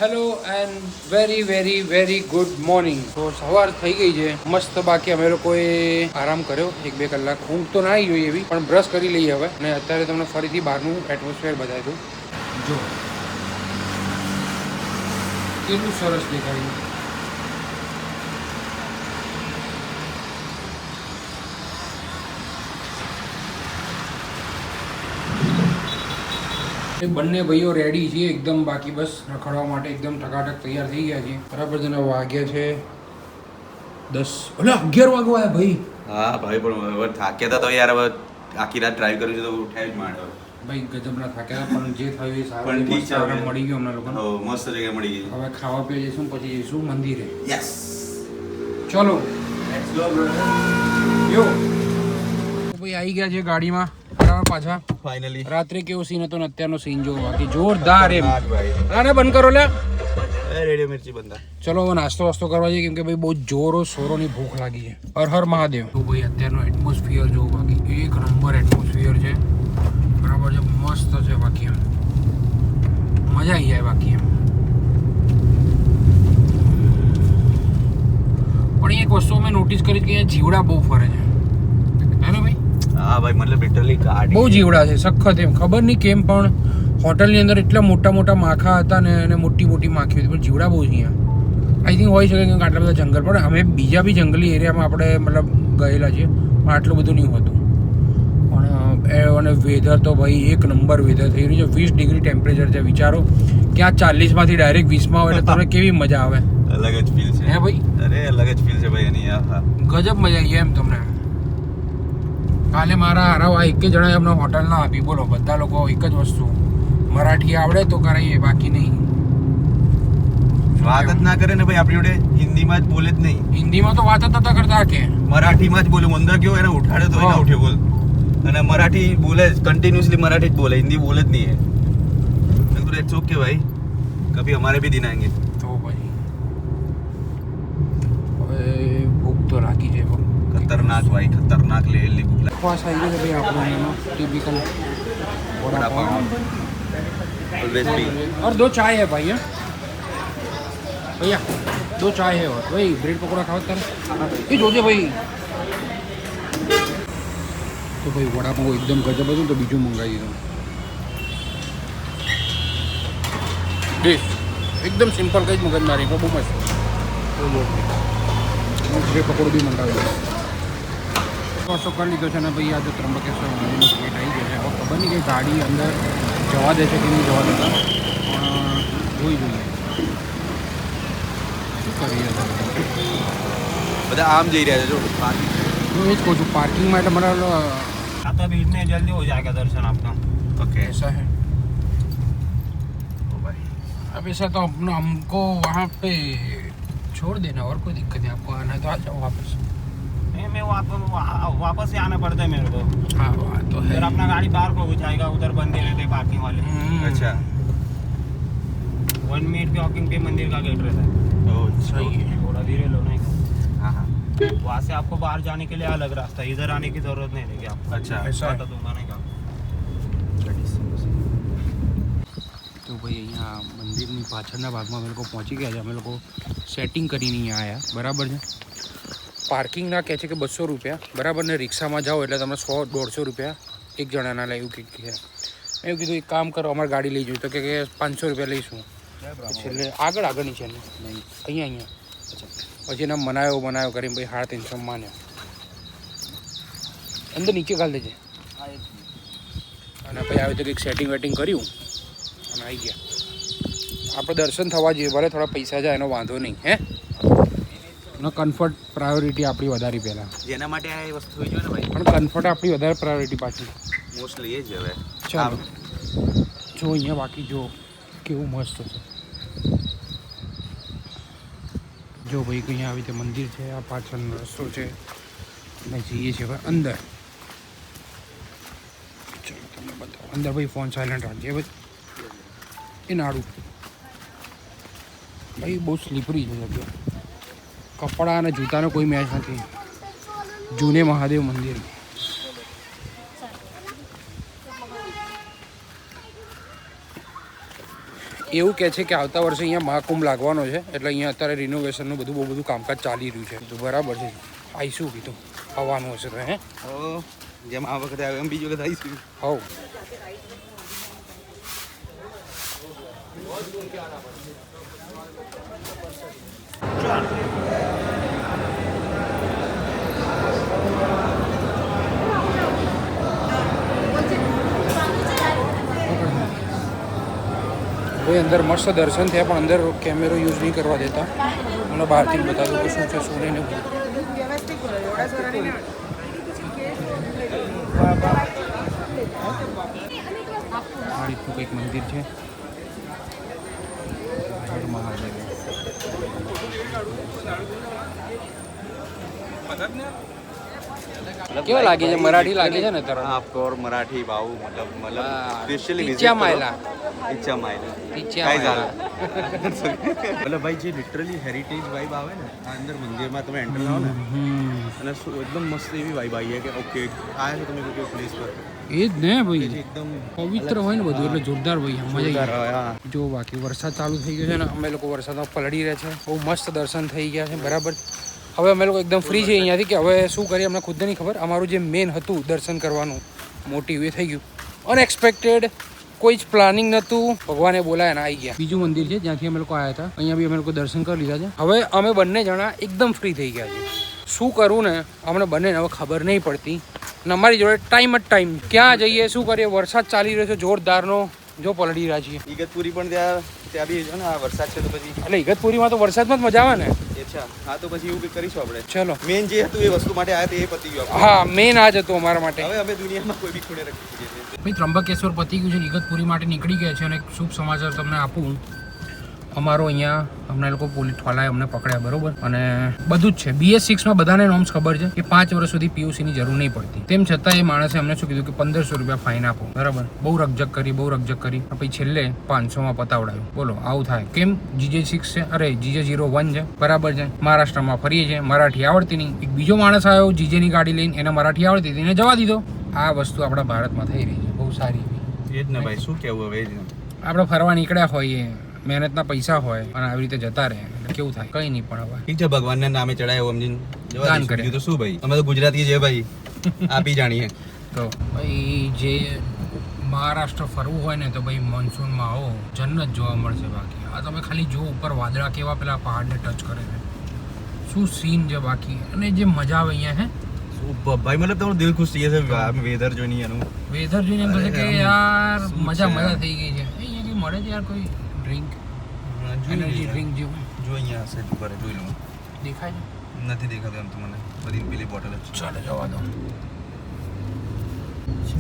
Hello and very very very good morning. તો સવાર થઈ ગઈ છે મસ્ત. બાકી અમે લોકોએ આરામ કર્યો 1-2 કલાક. ઊંઘ તો ના આવી જોઈએ એવી, પણ બ્રશ કરી લઈએ હવે. અને અત્યારે તમને ફરીથી બહારનું એટમોસ્ફિયર બતાવી દઉં. જો કેટલું સરસ દેખાય. બંને ભાઈઓ રેડી છે એકદમ. બાકી બસ રખડવા માટે એકદમ ટકાટક તૈયાર થઈ ગયા છે. બરાબર છે ને? વાગ્યા છે 10. એટલે 11 વાગવા આવ્યા ભાઈ. હા ભાઈ, પણ હવે થાક્યા હતા તો યાર. હવે આખી રાત ડ્રાઈવ કર્યું છે તો ઉઠાય જ માંડ્યો ભાઈ. ગજબના થાક્યા હતા, પણ જે થયું એ સારું. પણ ઠીક છે, આરામ મળી ગયો અમને લોકોને. મસ્ત જગ્યા મળી ગઈ. હવે ખાવા પીવા જઈશું, પછી જઈશું મંદિરે. યસ, ચલો લેટ્સ ગો બ્રધર. યો ભાઈ આવી ગયા છે ગાડીમાં. બરાબર પાછા ફાઇનલી. રાત્રે કેવો સીન હતો ને અત્યારનો સીન જોવો. બાકી જોરદાર એમ. ભાઈ આને બંધ કરો લે. રેડિયો મિર્ચી બંધા. ચલો હવે નાસ્તો વાસ્તો કરવા જઈએ, કેમ કે ભાઈ બહુ જોરો શોરોની ભૂખ લાગી છે. હર હર મહાદેવ. તો ભાઈ અત્યારનો એટમોસ્ફિયર જોવો. બાકી એક નંબર એટમોસ્ફિયર છે. બરાબર છે, મસ્ત છે. બાકી એમ મજા આવી જાય. બાકી એમ પણ એક વસ્તુ મેં નોટિસ કરી કે અહીંયા જીવડા બહુ ફરે છે. હે ને ભાઈ? હા ભાઈ, મતલબ લિટરલી ગાડી બહુ જીવડા છે સખત એમ. ખબર નહીં કેમ, પણ હોટલની અંદર એટલા મોટા મોટા માખા હતા ને, અને મોટી મોટી માખી હતી, પણ જીવડા બહુ છે અહીંયા. આઈ થિંક હોય શકે કે આટલા બધા જંગલ. પણ અમે બીજા બી જંગલી એરિયામાં આપણે મતલબ ગયેલા છીએ, પણ આટલું બધું નહીં હોતું. પણ અને વેધર તો ભાઈ એક નંબર વેધર થઈ રહ્યું છે. 20 ડિગ્રી ટેમ્પરેચર છે. વિચારો કે આ 40માંથી ડાયરેક્ટ 20માં આવે એટલે તમને કેવી મજા આવે. અલગ જ ફીલ છે. હે ભાઈ? અરે અલગ જ ફીલ છે ભાઈ એની. હા, ગજબ મજા આવી એમ તમને. કાલે મારા હારા એક જ જણાએ અમને હોટલ ના આપી. બોલો, બધા લોકો એક જ વસ્તુ, મરાઠી આવડે તો કરાવીએ, બાકી નહીં. વાત જ ના કરે ને ભાઈ. આપણી જોડે હિન્દીમાં જ બોલે જ નહીં. હિન્દીમાં તો વાત જ નતા કરતા કે મરાઠીમાં જ બોલે. અંદર ગયો એને ઉઠાડે તો એને ઉઠે બોલ. અને મરાઠી બોલે જ, કન્ટિન્યુઅસલી મરાઠી જ બોલે, હિન્દી બોલે જ નહીં. મેં કીધું ઇટ્સ ઓકે ભાઈ, કભી હમારે ભી દિન આएंगे. તો ભાઈ હવે ભૂખ તો લાગી છે. ખતરનાક ભાઈ, ખતરનાક લેલી ભૂખ લાગી. પાસ આવી ગયો ભાઈ આપણો એનો typical vada pav. Always be. और 2 चाय है भाई. है भैया 2 चाय है. और भाई ब्रेड पकौड़ा खाओ तारे. ये જોજે ભાઈ. તો ભાઈ વડાપાવ એકદમ ગજબ હતું, તો બીજું મંગાવી દીધું. ડીશ એકદમ સિમ્પલ, કંઈ જ મગજ મારી, બહુ મસ્ત. બ્રેડ પકોડો બી મંગાવી દીધો. પાસો કરી લીધો છે ને ભાઈ. આ જો ત્રંબકેશ્વર મંદિરનો ગેટ આવી ગયો છે. હવે ખબર નહીં કે ગાડી અંદર જવા દે છે કે નહીં જવા દેતા, પણ જોઈ જોઈએ શું કરી રહ્યા છે. બધા આમ જઈ રહ્યા છે. જો હું એ જ કહું છું, પાર્કિંગમાં એટલે મારા तो अभी इतने जल्दी हो जाएगा दर्शन आपका. ओके. ऐसा है. ओ भाई, अब ऐसा तो अपना हमको वहाँ पे छोड़ देना, और कोई दिक्कत नहीं. आपको आना है तो आ जाओ वापस. नहीं, मैं वापस ही आना पड़ता है मेरे को. हाँ वहाँ तो है. फिर अपना गाड़ी पार्क हो जाएगा उधर, बंदे रहते पार्किंग वाले. अच्छा. 1 मिनट की वॉकिंग पे मंदिर का गेट रहता है. ओ सही है. थोड़ा धीरे लो नहीं. हाँ हाँ. वहाँ से आपको बाहर जाने के लिए अलग रास्ता है, इधर आने की जरूरत नहीं रहेगी आपको. अच्छा. ऐसा बता दूंगा नहीं का. તો ભાઈ અહીંયા મંદિરની પાછળના ભાગમાં અમે લોકો પહોંચી ગયા છે. અમે લોકો સેટિંગ કરીને અહીંયા આવ્યા. બરાબર છે. પાર્કિંગના કહે છે કે 200 રૂપિયા. બરાબર ને? રિક્ષામાં જાઓ એટલે તમે 100-150 રૂપિયા એક જણાના લે એવું કંઈક છે. મેં કીધું એક કામ કરો, અમારે ગાડી લઈ જઈએ. તો કે 500 રૂપિયા લઈશું. છેલ્લે આગળની છે ને અહીંયા. અચ્છા. પછી એને મનાયો કરીને ભાઈ 350 માન્યો. અંદર નીચે ઘાલ દેજે. અને પછી આવે તો કંઈક સેટિંગ વેટિંગ કર્યું અને આવી ગયા. આપણે દર્શન થવા જોઈએ, ભલે થોડા પૈસા જાય એનો વાંધો નહીં. હે અને કમ્ફર્ટ પ્રાયોરિટી આપણી વધારી પહેલાં. જેના માટે આ વસ્તુ હોય છે ને ભાઈ, પણ કમ્ફર્ટ આપણી વધારે પ્રાયોરિટી પાછી. મોસ્ટલી એ જ હવે. ચાલો જો અહીંયા બાકી જો કેવું મસ્ત છે. જો ભાઈ અહીંયા આવી રીતે મંદિર છે. આ પાછળનો રસ્તો છે અને જઈએ છીએ હવે અંદર. ચાલો તમને બતાવો અંદર. ભાઈ ફોન સાયલેન્ટ રાખજે ભાઈ. એ નાડું ભાઈ બહુ સ્લીપરી છે જગ્યા. કપડાં અને જૂતાનો કોઈ મેચ નથી. જૂને મહાદેવ મંદિર. એવું કહે છે કે આવતા વર્ષે અહીંયા મહાકુંભ લાગવાનો છે, એટલે અહીંયા અત્યારે રિનોવેશનનું બહુ બધું કામકાજ ચાલી રહ્યું છે. તો બરાબર છે, આવીશું કીધું આવવાનું હશે તો. હે જેમ આ વખતે આવ્યો એમ બીજી વખત આવીશું. હવ ભાઈ અંદર મસ્ત દર્શન થયા, પણ અંદર કેમેરો યુઝ નહીં કરવા દેતા. મને બહારથી બતાવ્યું કે શું છે શું નહીં. આ રીતનું કંઈક મંદિર છે. મહાદેવ કેવો લાગે છે? મરાઠી લાગે છે ને તરત. आफ्टर मराठी भाऊ मतलब स्पेशली ઈચ્છા માયલા इच्छा मायला ઈચ્છા काय માયલા. झालं मतलब भाई જે લિટરલી હેરિટેજ વાઇબ આવે ને આ અંદર મંદિરમાં તમે એન્ટર થાઓ ને અને એકદમ મસ્ત એવી વાઇબ આવી છે કે ઓકે આયા છો તમે કોઈ પ્લેસ પર એ જ ને ભાઈ, એકદમ પવિત્ર હોય ને બધું એટલે જોરદાર ભાઈ. મજા આવી હા જાય. જો બાકી વરસાદ ચાલુ થઈ ગયો છે ને, અમે લોકો વરસાદમાં પલળી રહ્યા છે. બહુ મસ્ત દર્શન થઈ ગયા છે. બરાબર. હવે અમે લોકો એકદમ ફ્રી છે અહીંયાથી કે હવે શું કરીએ અમને ખુદ નહીં ખબર. અમારું જે મેન હતું દર્શન કરવાનું મોટિવ એ થઈ ગયું. અનએક્સપેક્ટેડ, કોઈ જ પ્લાનિંગ નહોતું, ભગવાને બોલાયા ને આવી ગયા. બીજું મંદિર છે જ્યાંથી અમે લોકો આવ્યા હતા, અહીંયા બી અમે લોકો દર્શન કરી લીધા છે. હવે અમે બંને જણા એકદમ ફ્રી થઈ ગયા છે. શું કરવું ને અમને બંનેને હવે ખબર નહીં પડતી. ને અમારી જોડે ટાઈમ જ ટાઈમ, ક્યાં જઈએ શું કરીએ. વરસાદ ચાલી રહ્યો છે જોરદારનો, જો પલળી રહ્યા છીએ. ઈગતપુરી પણ ત્યાં બી છે ને આ વરસાદ છે તો પછી એટલે ઈગતપુરીમાં તો વરસાદમાં જ મજા આવે ને. અચ્છા હા તો પછી એવું કંઈક કરીશું આપણે. ચલો મેન જે હતું એ વસ્તુ માટે આવ્યા તે એ પતી ગયું આપણે. હા, મેન આ જ હતું અમારા માટે. હવે અમે દુનિયામાં કોઈ બી ખૂણે રાખી શકીએ છીએ. ભાઈ ત્રંબકેશ્વર પતી ગયું છે, ઈગતપુરી માટે નીકળી ગયા છે. અને એક શુભ સમાચાર તમને આપું, અમારો અહીંયા અમને લોકો પોલીસ ઠોલાએ અમને પકડ્યા. બરોબર. અને બધું જ છે BS6માં બધાને નોર્મ્સ ખબર છે કે 5 વર્ષ સુધી PUCની જરૂર નહીં પડતી. તેમ છતાં એ માણસે અમને શું કીધું કે 1500 રૂપિયા ફાઇન આપો. બરાબર. બહુ રકઝક કરી પછી છેલ્લે 500માં પતાવડાયું. બોલો આવું થાય કેમ? GJ6 છે, અરે GJ01 છે. બરાબર છે. મહારાષ્ટ્રમાં ફરીએ છીએ, મરાઠી આવડતી નહીં. એક બીજો માણસ આવ્યો GJની ગાડી લઈને, એને મરાઠી આવડતી હતી, એને જવા દીધો. આ વસ્તુ આપણા ભારતમાં થઈ રહી છે, બહુ સારી. એ જ ને ભાઈ, શું કહેવું હવે. આપણે ફરવા નીકળ્યા હોઈએ, મહેનતના પૈસા હોય અને આવી રીતે જતા રહે એટલે કેવું થાય? કંઈ નહીં. પણ હવે ઠીક છે, ભગવાનના નામે ચડાય સમજીને દાન કરે. તો શું ભાઈ, અમે તો ગુજરાતી છે ભાઈ, આપી જાણીએ. તો ભાઈ જે મહારાષ્ટ્ર ફરવું હોય ને તો ભાઈ મોન્સૂનમાં આવો, જન્નત જોવા મળશે. બાકી આ તમે ખાલી જો ઉપર વાદળા કેવા પેલા પહાડને ટચ કરે છે, શું સીન છે બાકી. અને જે મજા આવે અહીંયા હે ભાઈ મતલબ તમારું દિલ ખુશ થઈ જશે વેધર જોઈને. એનું વેધર જોઈને એમ થશે કે યાર મજા થઈ ગઈ છે. અહીંયા મળે છે યાર કોઈ ડ્રિંક, એનર્જી ડ્રિંક જેવું. જો અહીંયા હશે ઉપર, જોઈ લો. દેખાય છે? નથી દેખાતું એમ તો મને, બધી પેલી બોટલ જ છે. ચાલે જવા દો.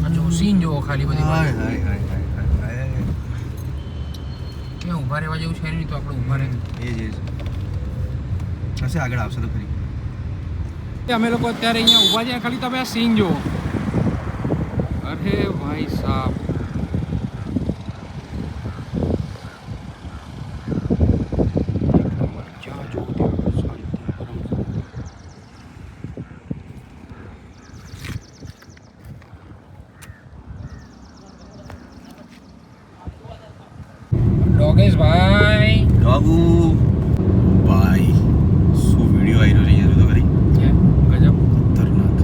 આ જો સીન જોવો ખાલી બધી. હાય હાય હાય હાય હાય. ક્યાં ઊભા રહેવા જેવું છે નહીં તો આપણે ઊભા રહે. એ જ હશે, આગળ આવશે તો ખરી. અમે લોકો અત્યારે અહીંયા ઊભા છે, ખાલી તમે આ સીન જુઓ. અરે ભાઈ સાહેબ, ડોગેશભાઈ ડોગુ ભાઈ શું વિડીયો આવી રહ્યો છે તો ખરી. ગજબ. ખતરનાક.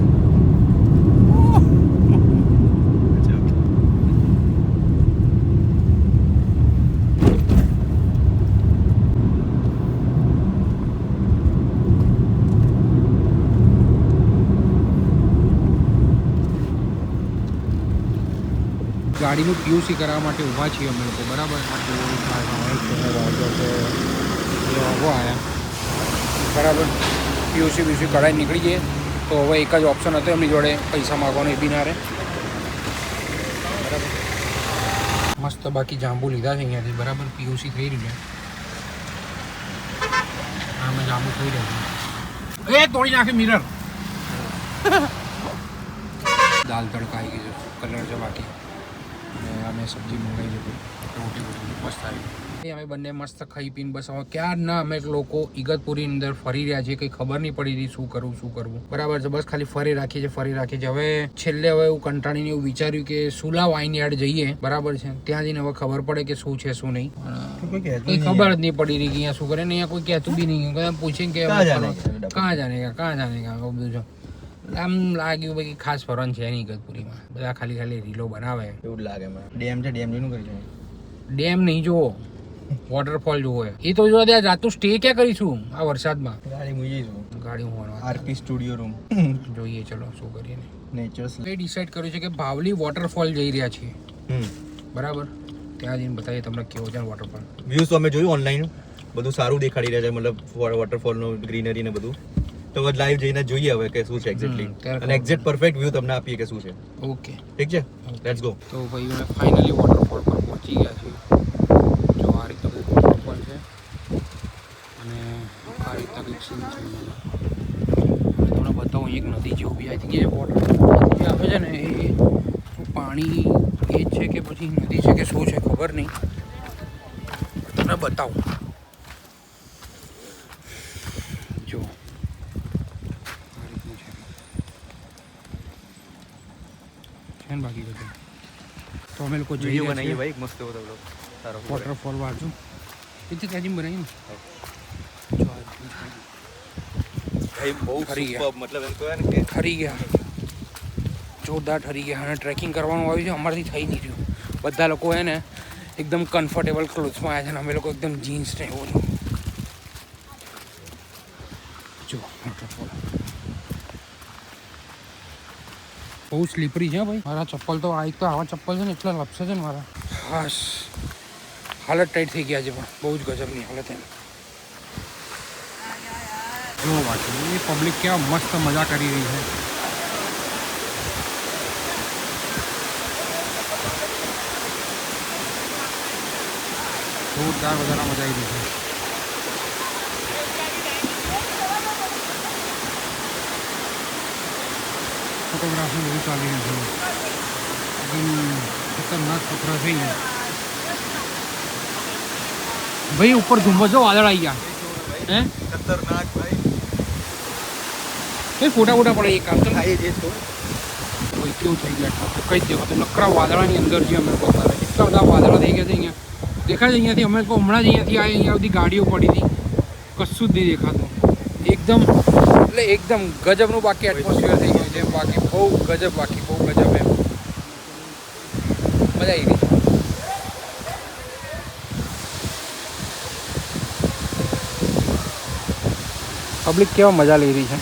ગાડીનું PUC કરાવવા માટે ઊભા છીએ અમે લોકો. બરાબર. આવ્યા બરાબર. PUC કઢાઈ નીકળી જઈએ તો હવે એક જ ઓપ્શન હતો એમની જોડે, પૈસા માગવાનો એ બી ના રહે. બરાબર. મસ્ત બાકી જાંબુ લીધા છે અહીંયાથી. બરાબર. PUC થઈ રહ્યું છે. આમે જાંબુ થઈ રહ્યું છે. એ તોડી નાખે મિરર. દાલ તડકા આવી ગઈ છે, કલર છે બાકી. અને અમે સબ્જી મંગાવી છે રોટી મસ્ત આવી. અમે બંને મસ્ત ખાઈ પીને બસ હવે ક્યારના અમે લોકો ઇગતપુરી અંદર ફરી રહ્યા છીએ. કંઈ ખબર નહીં પડી રહી શું કરવું બરાબર છે. બસ ખાલી ફરી રાખીએ છીએ. હવે છેલ્લે હવે એવું કંટાળીને એવું વિચાર્યું કે સુલા વાઇન યાર્ડ જઈએ બરાબર છે. ત્યાં જઈને હવે ખબર પડે કે શું છે શું નહીં. કંઈ ખબર જ નહીં પડી રહી કે અહીંયા શું કરે ને અહીંયા કોઈ કહેતું બી નહીં. પૂછીને કે કાં જાને બધું છે. આમ લાગ્યું ભાઈ ખાસ ફરવાનું છે નહીં ઇગતપુરીમાં. બધા ખાલી રીલો બનાવે એવું લાગે મને. ડેમ છે, ડેમ જોઈને કરી છે. ડેમ નહીં જોવો, વોટરફોલ જોવો. એ તો જો ત્યાં રાતનું સ્ટે ક્યાં કરીશું આ વરસાદમાં. ગાડી મૂકી જઈશું. ગાડી હોવાનું આરપી સ્ટુડિયો રૂમ જોઈએ. ચલો શું કરીએ ને. નેચર્સ એ ડિસાઈડ કર્યું છે કે ભાવલી વોટરફોલ જઈ રહ્યા છીએ બરાબર. ત્યાં જઈને બતાવીએ તમને કેવો છે વોટરફોલ. વ્યૂઝ તો અમે જોયું ઓનલાઈન, બધું સારું દેખાડી રહ્યા છે, મતલબ વોટરફોલનું ગ્રીનરી ને બધું. તો લાઈવ જઈને જોઈએ હવે કે શું છે એક્ઝેક્ટલી, અને એક્ઝેક્ટ પરફેક્ટ વ્યૂ તમને આપીએ કે શું છે. ઓકે ઠીક છે, લેટ્સ ગો. તો ભાઈ અમે ફાઇનલી વોટરફોલ પર પહોંચી ગયા છીએ. જો આ રીતે વોટરફોલ છે અને આ રીતના કંઈક સીન છે. તમને બતાવું, એક નદી જેવું બી આઈ થિંક એ વોટરફોલ જે આવે છે ને એ શું પાણી એ જ છે કે પછી નદી છે કે શું છે ખબર નહીં. તમને બતાવું. જો આ રીતનું છે ને બાકી બધું. તો અમે લોકો જઈએ બનાવીએ ભાઈ, મસ્ત હતો બ્લોગ, સારો વોટરફોલ બાજુ એથી ત્યાં બનાવી ને. ભાઈ બહુ ફરી ગયા. સુપર, મતલબ એમ કહેવાય ને કે ઠરી ગયા, જોરદાર ઠરી ગયા. અને ટ્રેકિંગ કરવાનું આવ્યું છે, અમારાથી થઈ નહીં રહ્યું. બધા લોકો હે ને એકદમ કમ્ફર્ટેબલ ક્લોથ્સમાં આવ્યા છે અને અમે લોકો એકદમ જીન્સ ને એવું. જો વોટરફોલ બહુ સ્લીપરી છે ભાઈ. મારા ચપ્પલ તો આ એક તો આવા ચપ્પલ છે ને એટલા લપસે છે ને મારા. ખાસ હાલત ટાઈટ થઈ ગયા છે, પણ બહુ જ ગજબની હાલત એમ. જો બાકી એ પબ્લિક કેવા મસ્ત મજા કરી રહી છે. જોરદાર બધાના મજા આવી રહી છે. ફોટોગ્રાફી બધું ચાલી રહ્યું છે. એકદમ ખતરનાક પથરા થઈ ગયા ભાઈ. ઉપર ધુમ્મસ જો વાદળ આવી ગયા. હે ખતરનાક ભાઈ. કઈ ફોટા પડે એક કામ તો ખાઈ જે છો ભાઈ કેવું થઈ ગયા. કઈ જ દેખાતું નકરા વાદળાની અંદર જે અમે લોકો એટલા બધા વાદળા થઈ ગયા છે અહીંયા. દેખાય છે અહીંયાથી અમે લોકો હમણાં જ અહીંયાથી આવ્યા. અહીંયા બધી ગાડીઓ પડી હતી, કશું જ નહીં દેખાતું. એકદમ એટલે એકદમ ગજબનું બાકી એટમોસ્ફિયર થઈ ગયું છે. બાકી બહુ ગજબ, બાકી બહુ ગજબ એમ મજા આવી રહી. પબ્લિક કેવા મજા લઈ રહી છે.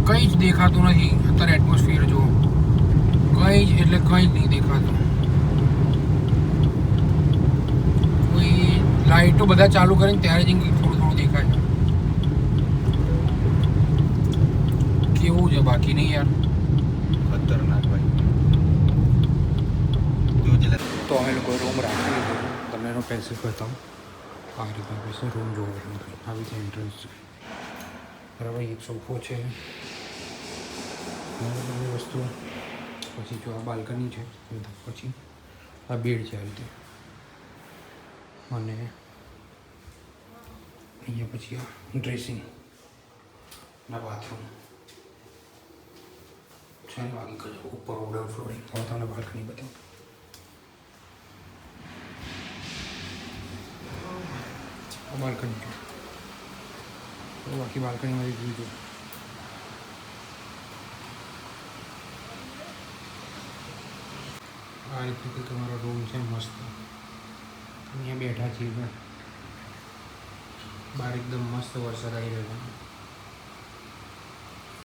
કંઈ જ દેખાતું નથી અત્યારે. એટમોસ્ફિયર જુઓ, કંઈ જ એટલે કંઈ જ નહીં દેખાતું. કોઈ લાઇટો બધા ચાલુ કરીને ત્યારે જ થોડું થોડું દેખાય છે. કેવું છે બાકી નહીં યાર. ખતરનાક ભાઈ. તો અમે લોકો રૂમ રાખી લીધો. તમને એનો પેસેજ બતાવું. આ રીતનો પેસેજ રૂમ જોવો. આવી રીતે એન્ટ્રન્સ છે બરાબર. એક સોફો છે, બધી વસ્તુ. પછી જો આ બાલ્કની છે, પછી આ બેડ છે આ રીતે. અને અહીંયા પછી આ ડ્રેસિંગ ના બાથરૂમ છે ને. બાકી કજો ઉપર ઓર્ડર ફ્લોરિંગ. હવે તમને બાલ્કની બતાવું. બાલ્કની છે, બાકી બાલ્કનીમાંથી જોઈ. આ રીતે તમારો રૂમ છે મસ્ત. અહીંયા બેઠા છીએ બહાર એકદમ મસ્ત વરસાદ આવી રહ્યો છે.